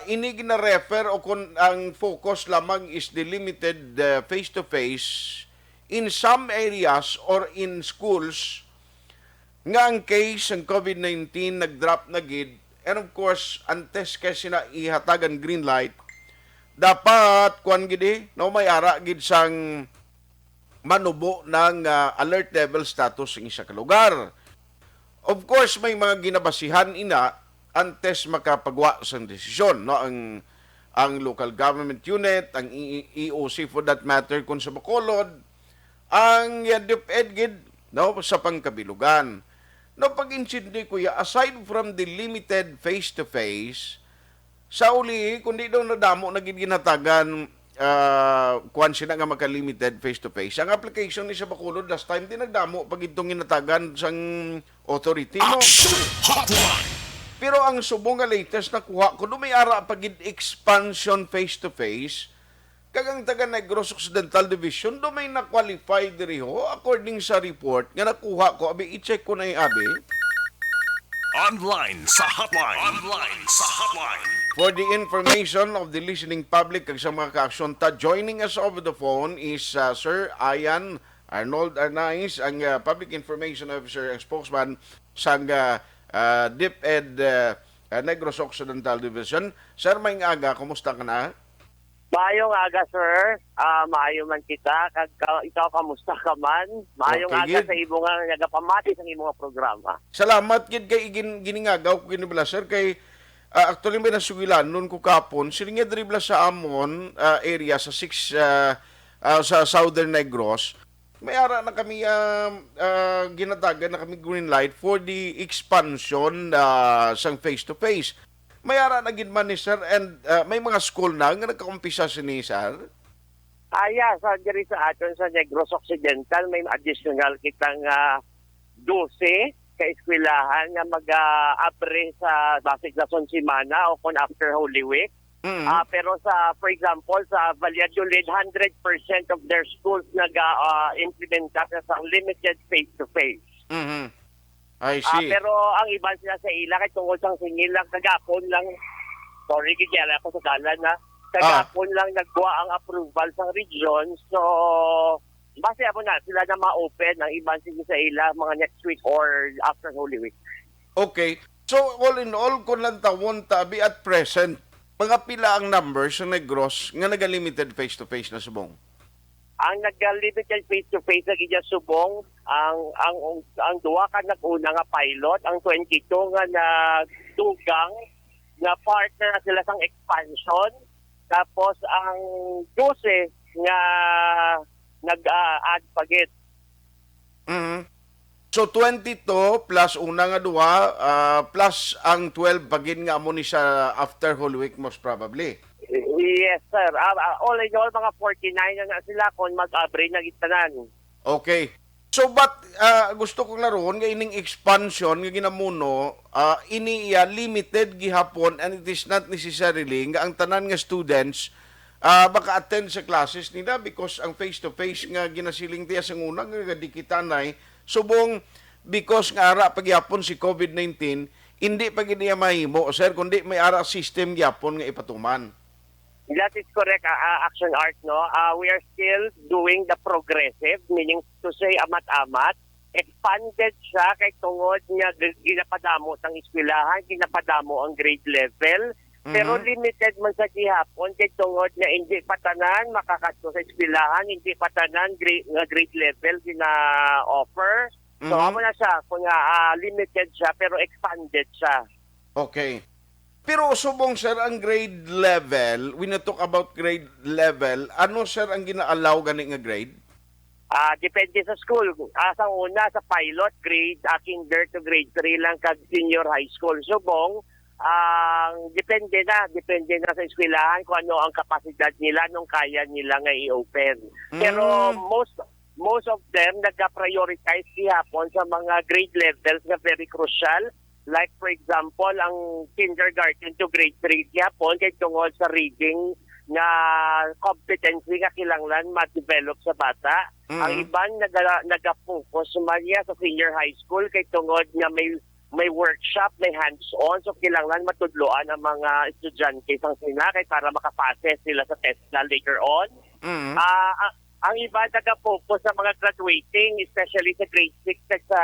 ini gina-refer o kung ang focus lamang is the limited face-to-face in some areas or in schools nga ang case ng COVID-19 nag-drop na gid, and of course antes kasi na ihatagan green light, dapat kuan gid no may ara gid sang manubo ng alert level status ng isa ka lugar. Of course may mga ginabasihan ina antes makapagwa sang desisyon no ang local government unit, ang EOC for that matter kung sa Bacolod, ang DepEd gid no sa pangkabilugan. No pag-insindi kuya, aside from the limited face-to-face, sa uli, kundi daw nadamo na ginatagan kuan sila nga magka-limited face-to-face. Ang application ni sa Bacolod last time, di nagdamo pag itong ginatagan sang authority mo. Pero ang subong nga latest na kuha, kung may ara pag expansion face-to-face, kagang taga Negros Occidental Division, do may na-qualify diri ho, according sa report, nga nakuha ko, abi, i-check ko na yung abi. Online sa hotline. Online sa hotline. For the information of the listening public, kag sa mga ka-aksyon ta, joining us over the phone is Sir Ayan Arnold Arnaiz, ang Public Information Officer and spokesman sa DepEd Negros Occidental Division. Sir, may aga, kumusta ka na? Maayong aga, sir. Maayo man kita. Ikaw, kamusta ka man? Maayong Okay, aga gid. sa imo nga nagapamati sa imo nga programa. Salamat gid kay giningagaw ko kinibala sir kay actually may nasugilan nun ko kapon sila nga dribla sa Amon area sa 6 sa Southern Negros. May ara na kami ginatagan na kami green light for the expansion sang face to face. May ara na gid man ni sir, and may mga school na nga nagkaumpisa ni sir. Sa diri sa aton sa Negros Occidental may additional kitang 12 ka eskwelahan nga mag-abre sa basic na semana o kung after Holy Week. Pero for example, sa Valladolid, 100% of their schools nag-implementa sa limited face-to-face. I see. Pero ang iba sila sa ila, kay tungkol sang singil lang, kagapon lang, sorry, gigyan ako sa dalan na, kagapon lang nagkuha ang approval sa region. So, base ako na, sila na ma-open ang iba sige sa ila, mga next week or after Holy Week. Okay. So, all in all, kung lang tawon tabi at present, mga pila ang numbers sa Negros nga naga-limited face-to-face na subong? Ang nag-limited face-to-face na gidya subong, ang duwa ka nag-una nga pilot, ang 22 nga nagdugang, na partner na sila sang expansion, tapos ang 12 nga nag-add pagit. So 22 plus una nga duha plus ang 12 pagin nga amo ni sa after Holy Week most probably. Yes, sir. All in all, mga 49 na sila kung mag-abre na gitanan. Okay. So but gusto kong laron nga ining expansion nga ginamuno ini limited gihapon, and it is not necessarily nga ang tanan nga students baka attend sa classes nila because ang face-to-face nga ginasiling tiya sa una nga dikitanay subong because nga ara pagyapon si COVID-19 hindi pa gid niya mahimo sir kundi may ara system gyapon nga ipatuman. That is correct, Action Art, no? We are still doing the progressive, meaning to say amat-amat. Expanded siya kay tungod niya ginapadamo ang eskwelahan, ginapadamo ang grade level. Pero limited man sa gihapon kay tungod na hindi patanan makakadto sa eskwelahan, hindi patanan grade level gina-offer. So, amo na siya, kung limited siya, pero expanded siya. Okay. Pero subong sir ang grade level, we na talk about grade level, ano sir ang gina-allow gani nga grade? Depende sa school. Sa una, sa pilot, grade kinder to grade 3 lang kag senior high school. Subong, depende na sa eskwelahan kung ano ang kapasidad nila nung kaya nila nga i-open. Pero most of them nagka-prioritize gihapon sa mga grade levels na very crucial. Like for example, ang kindergarten to grade 3 gihapon kay tungod sa reading na competency nga kinahanglan ma-develop sa bata. Ang iban nagafocus man niya sa senior high school kay tungod nga may may workshop, may hands-on. So, kailangan matudloan ang mga estudyante sa sinakay para makapase sila sa test na later on. Mhm. Ang iba nag-focus sa mga graduating, especially sa grade 6 at sa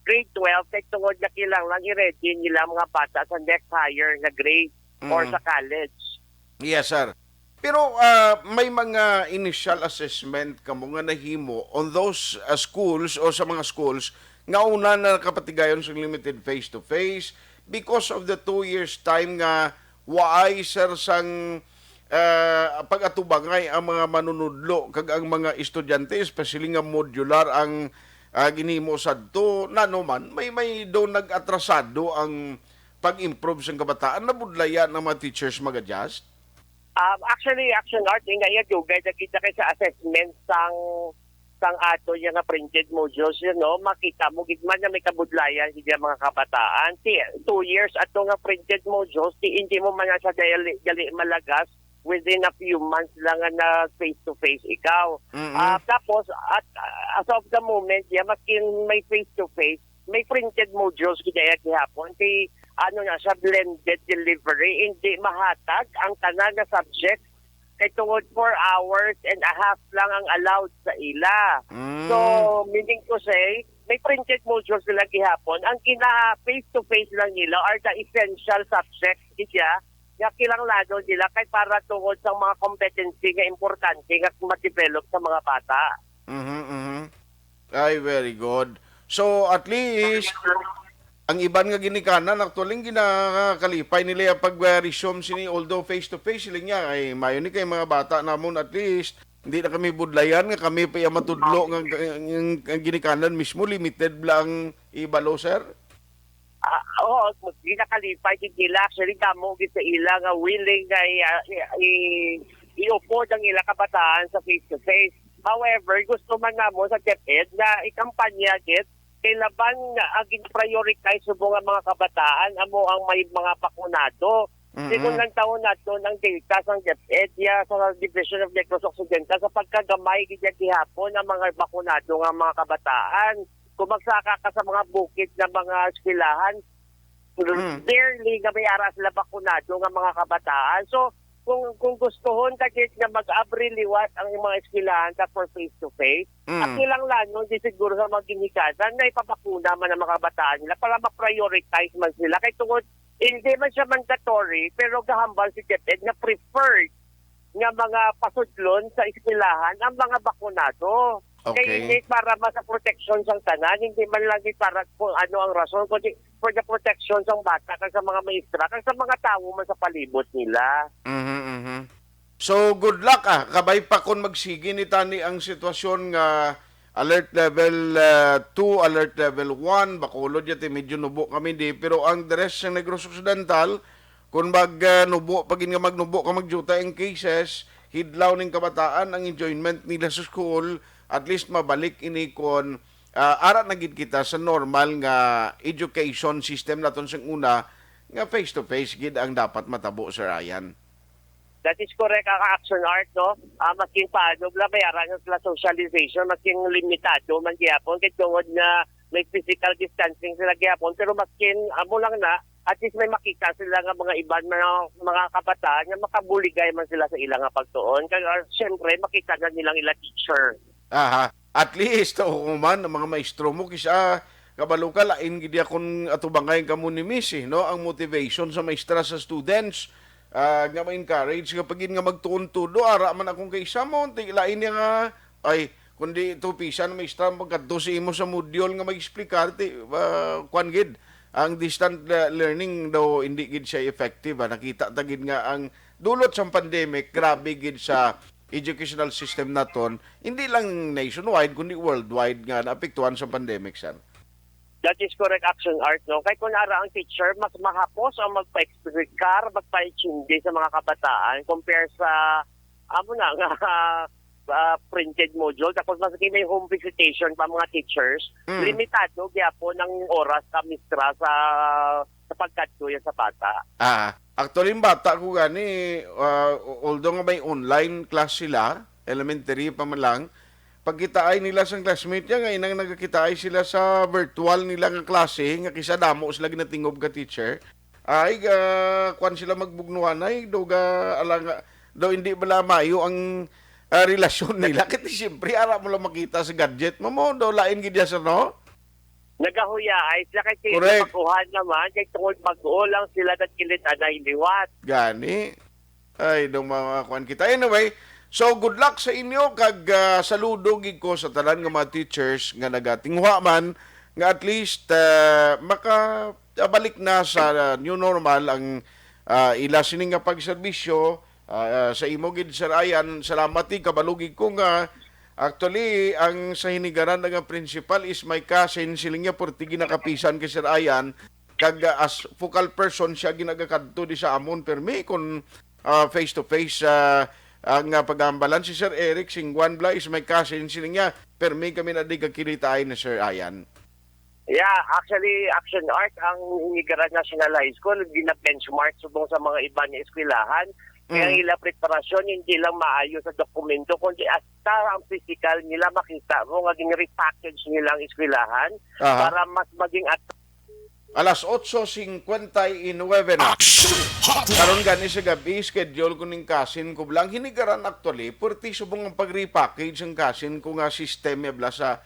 grade 12, kaya tungod na kailangan i-ready nila mga bata sa next higher na grade or sa college. Yes, sir. Pero may mga initial assessment kamo nga nahimo on those schools o sa mga schools nga una na nakapatigayon sa limited face-to-face because of the 2 years time nga waay sir sang pag-atubangay ang mga manunudlo kag ang mga estudyante, especially nga modular ang ginhimo sadto nanuman may do nag-atrasado ang pag-improve sa kabataan na budlaya ng mga teachers mag-adjust. Actually, Action Art, ngayon dugay na kita kay sa assessment sang ato yung nga printed modules, makita mo gitman na may kabudlayan sa mga kabataan. 2 years ato nga printed modules, hindi mo man sa dali malagas within a few months lang na face-to-face ikaw. Tapos, as of the moment, makin may face-to-face, may printed modules kaya gihapon kay siya blended delivery, hindi mahatag ang tanan na subject kay tungod 4 hours and a half lang ang allowed sa ila. So, meaning to say, may printed modules sila gihapon. Ang face-to-face lang nila are the essential subjects nga kinahanglan nila kay para tungod sa mga competency nga importante nga ma-develop sa mga bata. Ay, very good. So, at least ang iban nga ginikanan actually ginakalipay nila yung pag-resume sini although face-to-face sila niya ay mayo ni kay mga bata namon at least hindi na kami budlayan nga kami pa yung matudlo nga ang ginikanan mismo limited lang ibalo sir. Oo, ginakalipay din nila actually damo gid sa ila nga willing nga i-upod ang ila kabataan sa face-to-face. However, gusto man namo sa DepEd na ikampanya gid kailaban ang gin-prioritize sa mga kabataan amo ang may mga bakunado. Sigun ng taon nato ng data sa DepEd sa Division of Negros Occidental sa pagkagamay gihapon ang mga bakunado nga mga kabataan. Kung magsaka ka sa mga bukid na mga eskwelahan, barely nga may ara sila bakunado nga mga kabataan. So, kung gustuhon ka na mag-abri liwat ang mga eskwelahan for face-to-face, at kinahanglan di siguro sa mga ginikasan na ipapakuna man ang mga kabataan nila para ma-prioritize man sila. Kaya tungod, hindi man siya mandatory, pero gahambal si DepEd na preferred nga mga pasudlon sa eskwelahan ang mga bakunado. Okay. Kaya hindi para sa protection sang tanan, hindi man lang para kung ano ang rason, kundi for the protection sang bata kag sa mga maestra kag sa mga tao man sa palibot nila. So good luck kabay pa kon magsigi ni tani ang sitwasyon nga alert level 2, alert level 1, Bacolod yati medyo nubo kami di pero ang the rest ng Negros Occidental kung nubo pagin nga magnubo ka magjuta ang cases hidlaw ning kabataan ang enjoyment nila sa school at least mabalik ini kon ara na gid kita sa normal nga education system naton sang una nga face to face gid ang dapat matabo Sir Ryan. That is correct ang Action Art, no? Masking paano, bayaran sila socialization, masking limitado man gihapon, kaya tungod na may physical distancing sila gihapon, pero masking amo lang na, at least may makita sila nga mga iban mga kabataan na makabuligay man sila sa ilang pagtuon. Kaya siyempre, makita na nilang ila teacher. At least, man, ang mga maestro mo, kisa kabalo ka, lain gid akong atubangay kamo ni Miss, no? Ang motivation sa maestra sa students, nga ma-encourage kapag nga magtuon-tudo ara man akong kay mo lain niya nga ay kundi tupisan may maestra pagkadto si imo sa module nga mag-explicar kwan gid ang distant learning daw hindi gid siya effective nakita ta gid nga ang dulot sa pandemic grabe gid sa educational system naton hindi lang nationwide kundi worldwide nga naapektuhan sa pandemic san. That is correct, Action Art, no? Kahit kung nara ang teacher, mas mahapos ang magpa-explicar, magpa-chindi sa mga kabataan compare sa, printed module. Tapos mas may home visitation pa mga teachers. Limitado, kaya po ng oras ka mistra sa pagkatuya sa bata. Actually, bata ko gani, although nga may online class sila, elementary pa man lang, pagkitaay nila sa classmate niya, ngayon nang nagkitaay sila sa virtual nila nga klase, nga kisa damo sila ginatingob ka teacher, ay, kwan sila magbugnuhan ay, daw hindi bala mayo ang relasyon nila. Kasi siyempre, ara mo lang makita sa gadget, mamo, daw lain gidya sa no? Nagahuya ay sila kasi Correct. makuhan naman, kay tungod mag-o lang sila nagkilit anay liwat. Gani. Ay, daw mga kwan kita. Anyway, so good luck sa inyo, kag saludo gid ko sa tanan nga mga teachers nga nagatingwa man, nga at least makabalik na sa new normal ang ila sining nga pagserbisyo sa imo gid Sir Ayan. Salamat ti kabalugig ko nga actually ang sa hinigaran nga principal is my cousin siling niya portigi nakapisan kay Sir Ayan, kag as focal person siya ginagakadto di sa amon permi kon face to face ang pagambalan si Sir Eric Singwan Bla is my cousin siling niya permi kami na di kakilitain na Sir Ayan. Yeah, actually, Action Art, ang Hinigaran National High School, gina-benchmark subong sa mga iba niya eskwelahan. Kaya ang ilang preparasyon, hindi lang maayos sa dokumento, kundi hasta ang physical nila makita mo, maging repackage nilang eskwelahan Aha. para mas maging Alas 8:59 na. Karon gani sa gabi, schedule ko ning kasin ko lang hinigaran actually, purti subong ang pag-repackage ang kasin ko nga system bla sa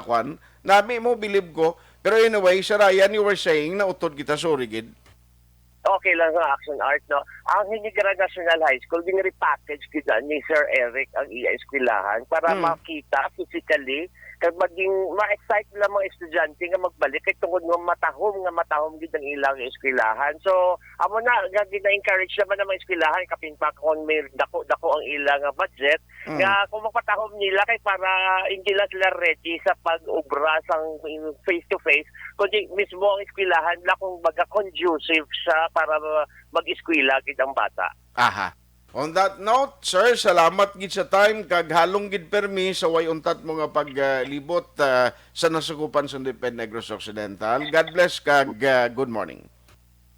kwan. Nami mo believe ko, pero anyway, sa Ryan, you were saying na utod kita sorry gid. okay lang sa Action Art, no? Ang Hinigaran National High School, repackage kita ni Sir Eric ang iya eskwelahan para makita physically, kag maging ma-excite lang mga estudyante nga magbalik kay tungod nga matahom gid ang ilang eskwelahan. So, amo na gina-encourage naman ang mga eskwelahan kapin pa kon may dako ang ilang budget nga kung mapatahom nila kay para hindi lang sila ready sa pag-obra sang face to face, kundi mismo ang eskwelahan la kung baga conducive sa para mag-eskwela gid ang bata. Aha. On that note, sir, salamat gid sa time kag halong gid permi sa way untat mo nga paglibot sa nasukupan sa Depend Negros Occidental. God bless kag good morning.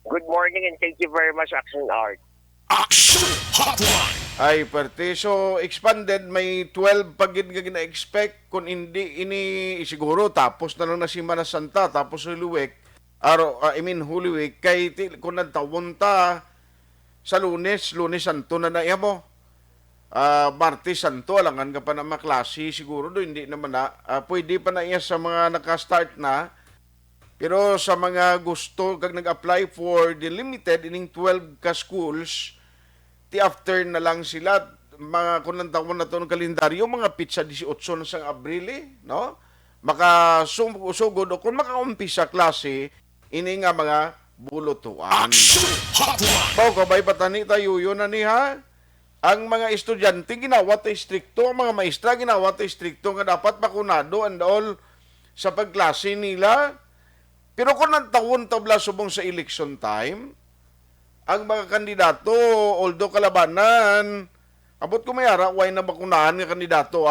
Good morning and thank you very much, Action Art. Action Hotline. Ay, parte. So, expanded, may 12 pagid nga gina-expect. Kung hindi, ini siguro, tapos na lang na Semana Santa, tapos Holy Week, Holy Week, kay kung nagtawon ta sa Lunes Santo na naiya mo. Martes Santo, alangan ka pa na maklase, siguro do, hindi naman na. Pwede pa na iya sa mga nakastart na. Pero sa mga gusto, kag nag-apply for the limited, ining 12 ka schools, ti after na lang sila, mga kunang taon na ito ng kalendaryo, mga pizza 18 na sang Abril, no? Makasugod o kung makaumpisa klase, ini nga mga bulutuan. Pao, kabay patani tayo yun na niha. Ang mga estudyante, ginawa tayo stricto. Ang mga maestra, ginawa tayo stricto nga dapat bakunado and all sa pagklase nila. Pero kung ang taon tabla subong sa election time, ang mga kandidato, although kalabanan, abot ko mayara, why na bakunahan nga kandidato,